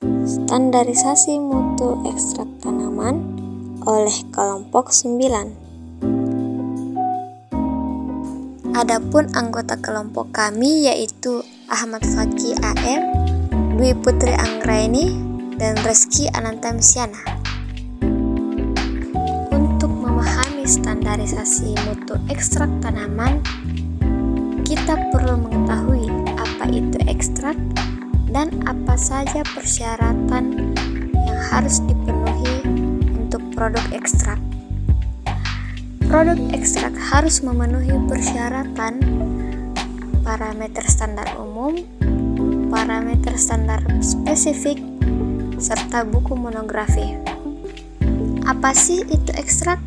Standarisasi mutu ekstrak tanaman oleh kelompok 9. Adapun anggota kelompok kami yaitu Ahmad Fakih AM, Dwi Putri Anggraini, dan Reski Anantamisyana. Untuk memahami standarisasi mutu ekstrak tanaman, kita perlu mengetahui apa itu ekstrak dan apa saja persyaratan yang harus dipenuhi untuk produk ekstrak. Produk ekstrak harus memenuhi persyaratan parameter standar umum, parameter standar spesifik, serta buku monografi. Apa sih itu ekstrak?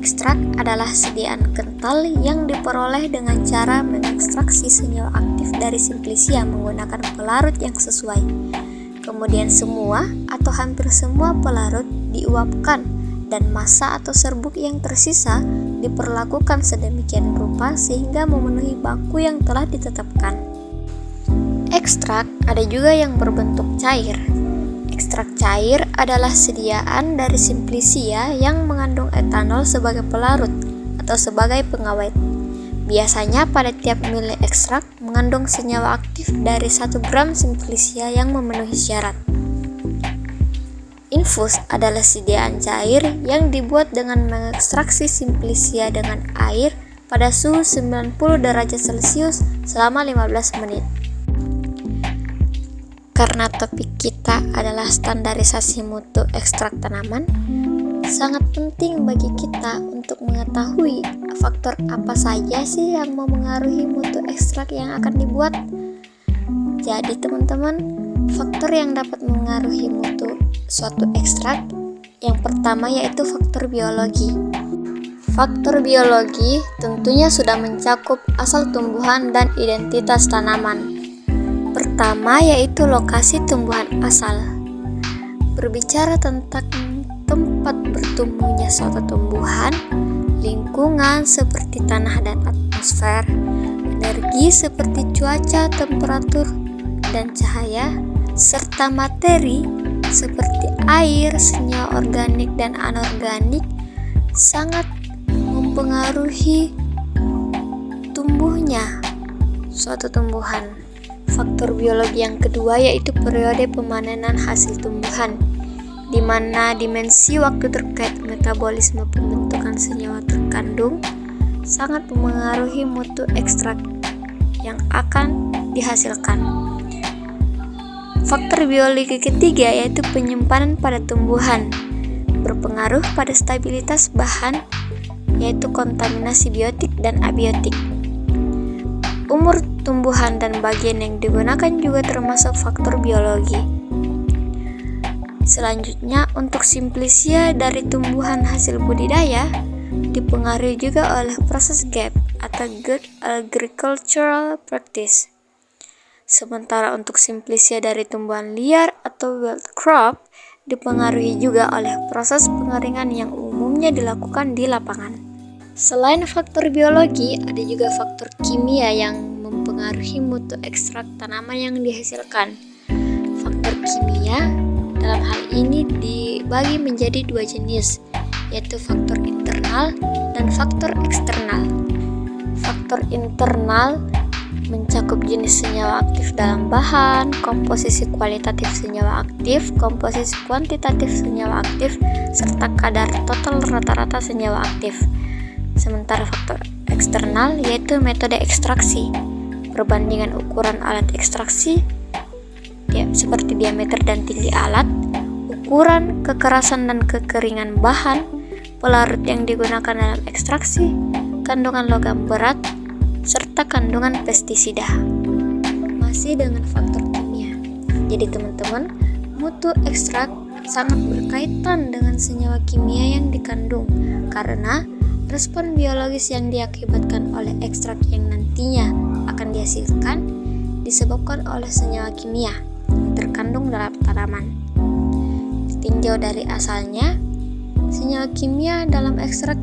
Ekstrak adalah sediaan kental yang diperoleh dengan cara mengekstraksi senyawa aktif dari simplisia menggunakan pelarut yang sesuai. Kemudian semua atau hampir semua pelarut diuapkan dan massa atau serbuk yang tersisa diperlakukan sedemikian rupa sehingga memenuhi baku yang telah ditetapkan. Ekstrak ada juga yang berbentuk cair. Ekstrak cair adalah sediaan dari simplisia yang mengandung etanol sebagai pelarut atau sebagai pengawet. Biasanya pada tiap mili ekstrak mengandung senyawa aktif dari 1 gram simplisia yang memenuhi syarat. Infus adalah sediaan cair yang dibuat dengan mengekstraksi simplisia dengan air pada suhu 90 derajat Celcius selama 15 menit. Karena topik kita adalah standarisasi mutu ekstrak tanaman, sangat penting bagi kita untuk mengetahui faktor apa saja sih yang memengaruhi mutu ekstrak yang akan dibuat. Jadi teman-teman, faktor yang dapat mengaruhi mutu suatu ekstrak yang pertama yaitu faktor biologi. Faktor biologi tentunya sudah mencakup asal tumbuhan dan identitas tanaman. Pertama yaitu lokasi tumbuhan asal. Berbicara tentang tempat bertumbuhnya suatu tumbuhan, lingkungan seperti tanah dan atmosfer, energi seperti cuaca, temperatur, dan cahaya, serta materi seperti air, senyawa organik dan anorganik sangat mempengaruhi tumbuhnya suatu tumbuhan. Faktor biologi yang kedua yaitu periode pemanenan hasil tumbuhan, di mana dimensi waktu terkait metabolisme pembentukan senyawa terkandung sangat memengaruhi mutu ekstrak yang akan dihasilkan. Faktor biologi ketiga yaitu penyimpanan pada tumbuhan, berpengaruh pada stabilitas bahan yaitu kontaminasi biotik dan abiotik. Umur tumbuhan dan bagian yang digunakan juga termasuk faktor biologi. Selanjutnya, untuk simplisia dari tumbuhan hasil budidaya dipengaruhi juga oleh proses GAP atau Good Agricultural Practice. Sementara untuk simplisia dari tumbuhan liar atau wild crop dipengaruhi juga oleh proses pengeringan yang umumnya dilakukan di lapangan. Selain faktor biologi, ada juga faktor kimia yang mempengaruhi mutu ekstrak tanaman yang dihasilkan. Faktor kimia dalam hal ini dibagi menjadi 2 jenis, yaitu faktor internal dan faktor eksternal. Faktor internal mencakup jenis senyawa aktif dalam bahan, komposisi kualitatif senyawa aktif, komposisi kuantitatif senyawa aktif, serta kadar total rata-rata senyawa aktif. Sementara faktor eksternal yaitu metode ekstraksi, perbandingan ukuran alat ekstraksi seperti diameter dan tinggi alat, ukuran, kekerasan dan kekeringan bahan, pelarut yang digunakan dalam ekstraksi, kandungan logam berat, serta kandungan pestisida. Masih dengan faktor kimia. Jadi teman-teman, mutu ekstrak sangat berkaitan dengan senyawa kimia yang dikandung karena respon biologis yang diakibatkan oleh ekstrak yang nantinya akan dihasilkan disebabkan oleh senyawa kimia yang terkandung dalam tanaman. Tinjau dari asalnya, senyawa kimia dalam ekstrak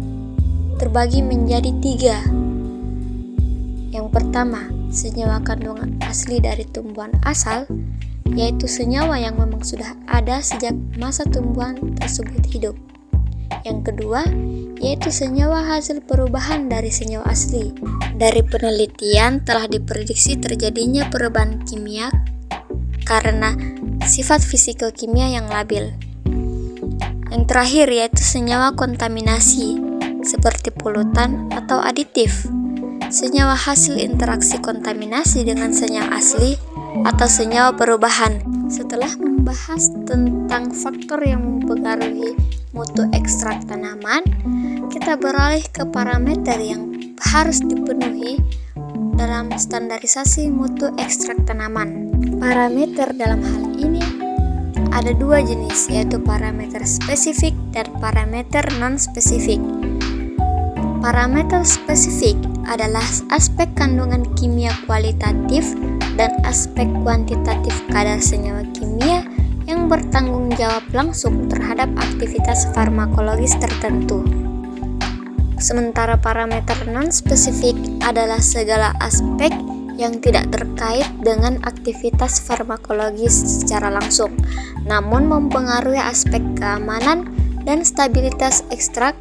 terbagi menjadi 3. Yang pertama, senyawa kandungan asli dari tumbuhan asal. yaitu senyawa yang memang sudah ada sejak masa tumbuhan tersebut hidup. Yang kedua, yaitu senyawa hasil perubahan dari senyawa asli. Dari penelitian telah diprediksi terjadinya perubahan kimia karena sifat fisiko-kimia yang labil. Yang terakhir yaitu senyawa kontaminasi, seperti polutan atau aditif. Senyawa hasil interaksi kontaminasi dengan senyawa asli atau senyawa perubahan. Setelah membahas tentang faktor yang mempengaruhi mutu ekstrak tanaman, kita beralih ke parameter yang harus dipenuhi dalam standarisasi mutu ekstrak tanaman. Parameter dalam hal ini ada dua jenis, yaitu parameter spesifik dan parameter non-spesifik. Parameter spesifik adalah aspek kandungan kimia kualitatif dan aspek kuantitatif kadar senyawa kimia yang bertanggung jawab langsung terhadap aktivitas farmakologis tertentu. Sementara parameter non-spesifik adalah segala aspek yang tidak terkait dengan aktivitas farmakologis secara langsung, namun mempengaruhi aspek keamanan dan stabilitas ekstrak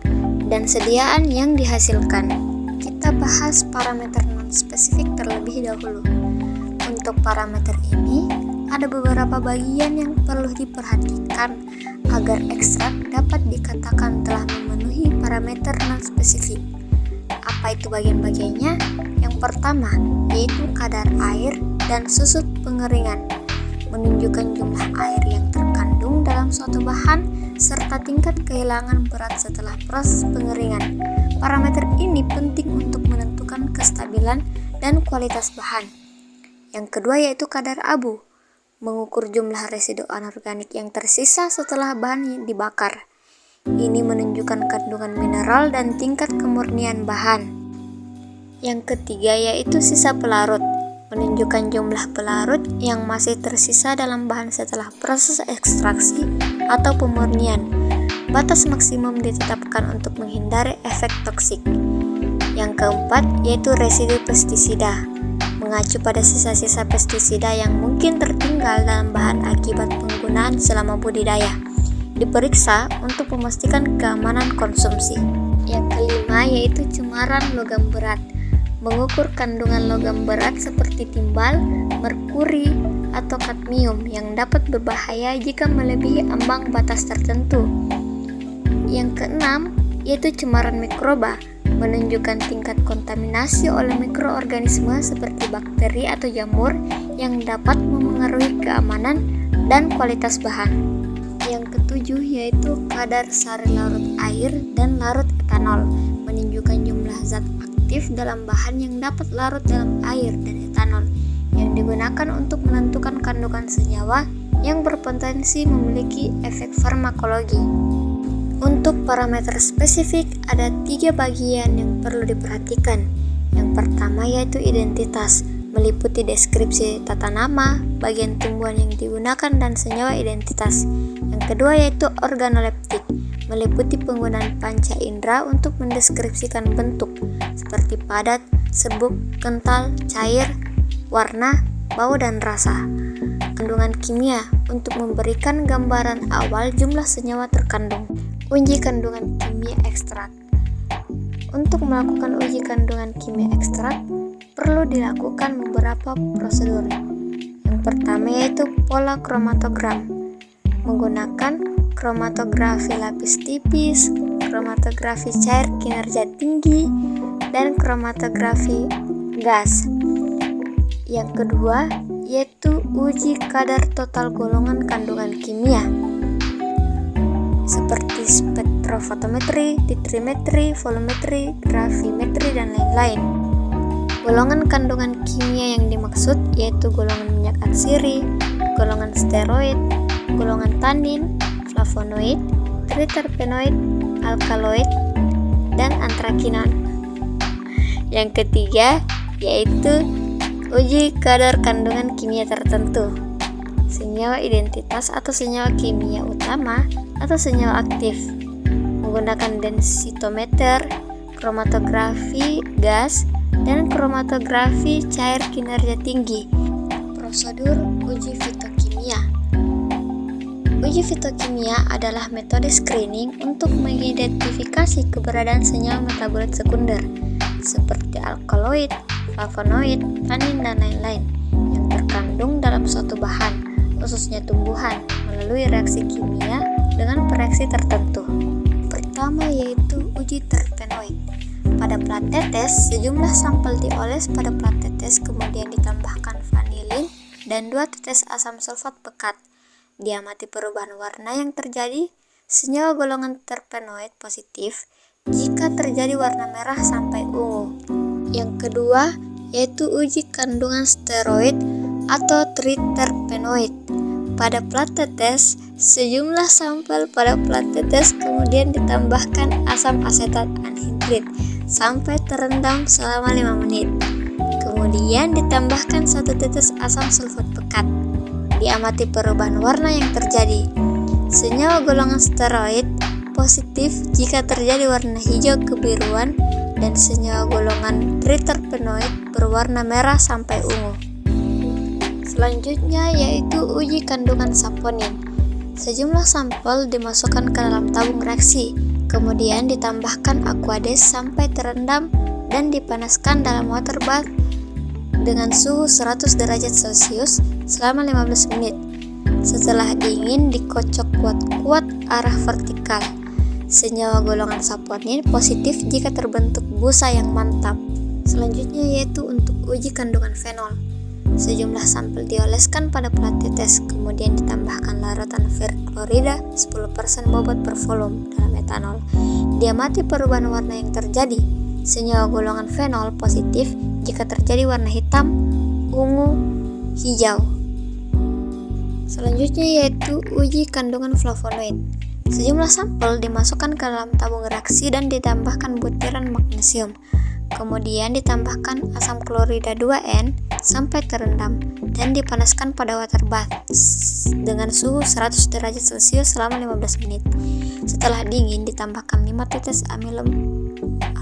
dan sediaan yang dihasilkan. Kita bahas parameter non-spesifik terlebih dahulu. Untuk parameter ini, ada beberapa bagian yang perlu diperhatikan agar ekstrak dapat dikatakan telah memenuhi parameter non-spesifik. Apa itu bagian-bagiannya? Yang pertama, yaitu kadar air dan susut pengeringan, menunjukkan jumlah air yang terkandung dalam suatu bahan serta tingkat kehilangan berat setelah proses pengeringan. Parameter ini penting untuk menentukan kestabilan dan kualitas bahan. Yang kedua yaitu kadar abu, mengukur jumlah residu anorganik yang tersisa setelah bahan dibakar. Ini menunjukkan kandungan mineral dan tingkat kemurnian bahan. Yang ketiga yaitu sisa pelarut, menunjukkan jumlah pelarut yang masih tersisa dalam bahan setelah proses ekstraksi atau pemurnian. Batas maksimum ditetapkan untuk menghindari efek toksik. Yang keempat yaitu residu pestisida, mengacu pada sisa-sisa pestisida yang mungkin tertinggal dalam bahan akibat penggunaan selama budidaya. Diperiksa untuk memastikan keamanan konsumsi. Yang kelima yaitu cemaran logam berat, mengukur kandungan logam berat seperti timbal, merkuri, atau kadmium yang dapat berbahaya jika melebihi ambang batas tertentu. Yang keenam yaitu cemaran mikroba, menunjukkan tingkat kontaminasi oleh mikroorganisme seperti bakteri atau jamur yang dapat memengaruhi keamanan dan kualitas bahan. Yang ketujuh yaitu kadar sari larut air dan larut etanol, menunjukkan jumlah zat aktif dalam bahan yang dapat larut dalam air dan etanol yang digunakan untuk menentukan kandungan senyawa yang berpotensi memiliki efek farmakologi. Untuk parameter spesifik ada 3 bagian yang perlu diperhatikan. Yang pertama yaitu identitas, meliputi deskripsi tata nama, bagian tumbuhan yang digunakan dan senyawa identitas. Yang kedua yaitu organoleptik, meliputi penggunaan panca indera untuk mendeskripsikan bentuk seperti padat, serbuk, kental, cair, warna, bau dan rasa. Kandungan kimia untuk memberikan gambaran awal jumlah senyawa terkandung. Uji kandungan kimia ekstrak. Untuk melakukan uji kandungan kimia ekstrak perlu dilakukan beberapa prosedur. Yang pertama yaitu pola kromatogram, menggunakan kromatografi lapis tipis, kromatografi cair kinerja tinggi, dan kromatografi gas. Yang kedua yaitu uji kadar total golongan kandungan kimia seperti spektrofotometri, titrimetri, volumetri, gravimetri, dan lain-lain. Golongan kandungan kimia yang dimaksud yaitu golongan minyak atsiri, golongan steroid, golongan tanin, flavonoid, triterpenoid, alkaloid, dan antrakinon. Yang ketiga yaitu uji kadar kandungan kimia tertentu, senyawa identitas atau senyawa kimia utama atau senyawa aktif, menggunakan densitometer, kromatografi gas, dan kromatografi cair kinerja tinggi. Prosedur uji fitokimia Uji fitokimia adalah metode screening untuk mengidentifikasi keberadaan senyawa metabolit sekunder seperti alkaloid, flavonoid, tanin, dan lain-lain yang terkandung dalam suatu bahan, khususnya tumbuhan, melalui reaksi kimia dengan reaksi tertentu. Pertama yaitu uji terpenoid. Pada plat tetes, sejumlah sampel dioles pada plat tetes, kemudian ditambahkan vanilin dan 2 tetes asam sulfat pekat. Diamati perubahan warna yang terjadi. Senyawa golongan terpenoid positif jika terjadi warna merah sampai ungu. Yang kedua yaitu uji kandungan steroid atau triterpenoid. Pada plat tetes, sejumlah sampel pada plat tetes kemudian ditambahkan asam asetat anhidrit sampai terendam selama 5 menit. Kemudian ditambahkan 1 tetes asam sulfat pekat. Diamati perubahan warna yang terjadi. Senyawa golongan steroid positif jika terjadi warna hijau kebiruan dan senyawa golongan triterpenoid berwarna merah sampai ungu. Selanjutnya yaitu uji kandungan saponin. Sejumlah sampel dimasukkan ke dalam tabung reaksi, kemudian ditambahkan aquades sampai terendam dan dipanaskan dalam water bath dengan suhu 100 derajat Celcius selama 15 menit. Setelah dingin, dikocok kuat-kuat arah vertikal. Senyawa golongan saponin positif jika terbentuk busa yang mantap. Selanjutnya yaitu untuk uji kandungan fenol. Sejumlah sampel dioleskan pada plat tetes, kemudian ditambahkan larutan ferklorida 10% bobot per volume dalam etanol. Diamati perubahan warna yang terjadi. Senyawa golongan fenol positif jika terjadi warna hitam, ungu, hijau. Selanjutnya yaitu uji kandungan flavonoid. Sejumlah sampel dimasukkan ke dalam tabung reaksi dan ditambahkan butiran magnesium. Kemudian ditambahkan asam klorida 2N sampai terendam dan dipanaskan pada water bath dengan suhu 100 derajat Celcius selama 15 menit. Setelah dingin, ditambahkan 5 tetes amilum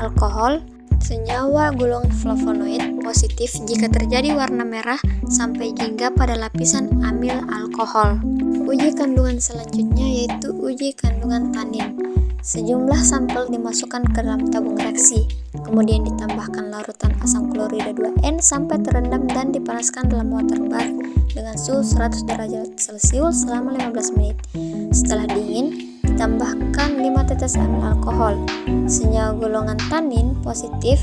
alkohol. Senyawa golongan flavonoid positif jika terjadi warna merah sampai jingga pada lapisan amil alkohol. Uji kandungan selanjutnya yaitu uji kandungan tanin. Sejumlah sampel dimasukkan ke dalam tabung reaksi, kemudian ditambahkan larutan asam klorida 2N sampai terendam dan dipanaskan dalam water bath dengan suhu 100 derajat Celcius selama 15 menit. Setelah dingin, ditambahkan 5 tetes amil alkohol. Senyawa golongan tanin positif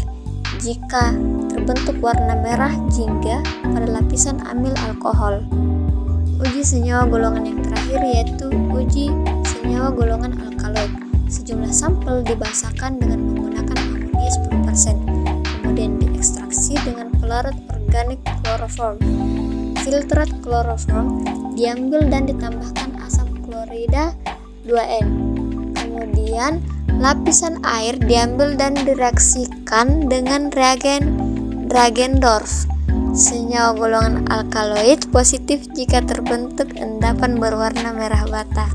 jika terbentuk warna merah jingga pada lapisan amil alkohol. Uji senyawa golongan yang terakhir yaitu uji senyawa golongan alkaloid. Sejumlah sampel dibasahkan dengan menggunakan amonia 10%, kemudian diekstraksi dengan pelarut organik kloroform. Filtrat kloroform diambil dan ditambahkan asam klorida 2N. Kemudian lapisan air diambil dan direaksikan dengan reagen Dragendorf. Senyawa golongan alkaloid positif jika terbentuk endapan berwarna merah bata.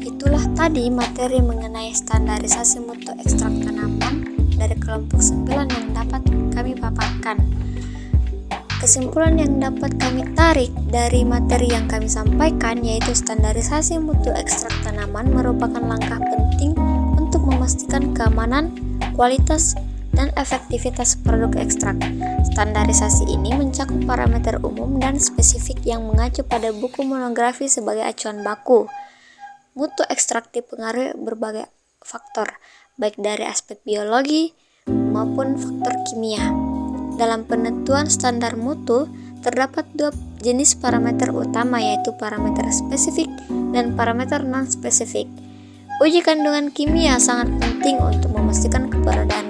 Itulah tadi materi mengenai standarisasi mutu ekstrak tanaman dari kelompok 9 yang dapat kami paparkan. Kesimpulan yang dapat kami tarik dari materi yang kami sampaikan yaitu standarisasi mutu ekstrak tanaman merupakan langkah penting untuk memastikan keamanan, kualitas, dan efektivitas produk ekstrak. Standarisasi ini mencakup parameter umum dan spesifik yang mengacu pada buku monografi sebagai acuan baku. Mutu ekstrak dipengaruhi berbagai faktor, baik dari aspek biologi maupun faktor kimia. Dalam penentuan standar mutu, terdapat 2 jenis parameter utama yaitu parameter spesifik dan parameter non-spesifik. Uji kandungan kimia sangat penting untuk memastikan keberadaan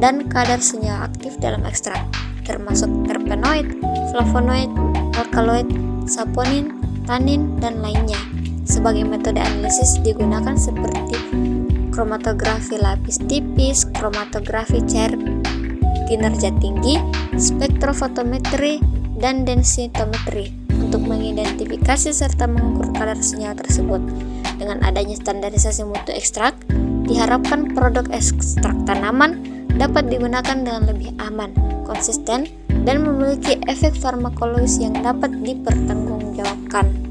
dan kadar senyawa aktif dalam ekstrak, termasuk terpenoid, flavonoid, alkaloid, saponin, tanin, dan lainnya. Sebagai metode analisis digunakan seperti kromatografi lapis tipis, kromatografi cair kinerja tinggi, spektrofotometri, dan densitometri untuk mengidentifikasi serta mengukur kadar senyawa tersebut. Dengan adanya standarisasi mutu ekstrak, diharapkan produk ekstrak tanaman dapat digunakan dengan lebih aman, konsisten, dan memiliki efek farmakologis yang dapat dipertanggungjawabkan.